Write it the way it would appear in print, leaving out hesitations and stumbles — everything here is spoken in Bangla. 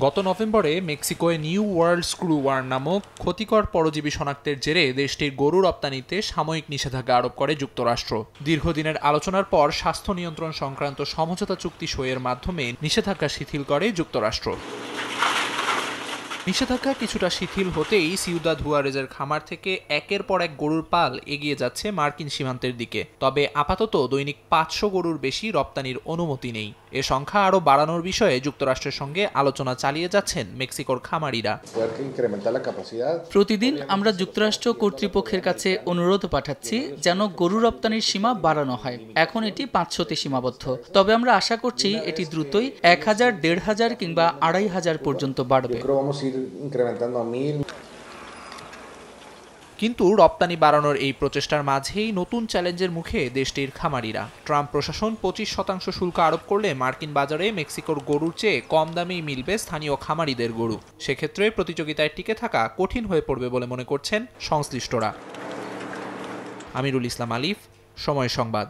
গত নভেম্বরে মেক্সিকোয় নিউ ওয়ার্ল্ড স্ক্রু ওয়ার্ম নামক ক্ষতিকর পরজীবী শনাক্তের জেরে দেশটির গরু রপ্তানিতে সাময়িক নিষেধাজ্ঞা আরোপ করে যুক্তরাষ্ট্র। দীর্ঘদিনের আলোচনার পর স্বাস্থ্য নিয়ন্ত্রণ সংক্রান্ত সমঝোতা চুক্তি সইয়ের মাধ্যমে নিষেধাজ্ঞা শিথিল করে যুক্তরাষ্ট্র। নিষেধাজ্ঞা কিছুটা শিথিল হতেই সিউদাদ হুয়ারেজের খামার থেকে একের পর এক গরুর পাল এগিয়ে যাচ্ছে মার্কিন সীমান্তের দিকে। তবে আপাতত দৈনিক ৫০০ গরুর বেশি রপ্তানির অনুমতি নেই। এ সংখ্যা আরও বাড়ানোর বিষয়ে যুক্তরাষ্ট্রের সঙ্গে আলোচনা চালিয়ে যাচ্ছেন মেক্সিকোর খামারিরা। প্রতিদিন আমরা যুক্তরাষ্ট্র কর্তৃপক্ষের কাছে অনুরোধ পাঠাচ্ছি যেন গরু রপ্তানির সীমা বাড়ানো হয়। এখন এটি ৫০০তে সীমাবদ্ধ, তবে আমরা আশা করছি এটি দ্রুতই ১,০০০, ১,৫০০ কিংবা ২,৫০০ পর্যন্ত বাড়বে। কিন্তু রপ্তানি বাড়ানোর এই প্রচেষ্টার মাঝেই নতুন চ্যালেঞ্জের মুখে দেশটির খামারিরা। ট্রাম্প প্রশাসন ২৫% শুল্ক আরোপ করলে মার্কিন বাজারে মেক্সিকোর গরুর চেয়ে কম দামেই মিলবে স্থানীয় খামারিদের গরু। সেক্ষেত্রে প্রতিযোগিতায় টিকে থাকা কঠিন হয়ে পড়বে বলে মনে করছেন সংশ্লিষ্টরা। আমিরুল ইসলাম আলিফ, সময় সংবাদ।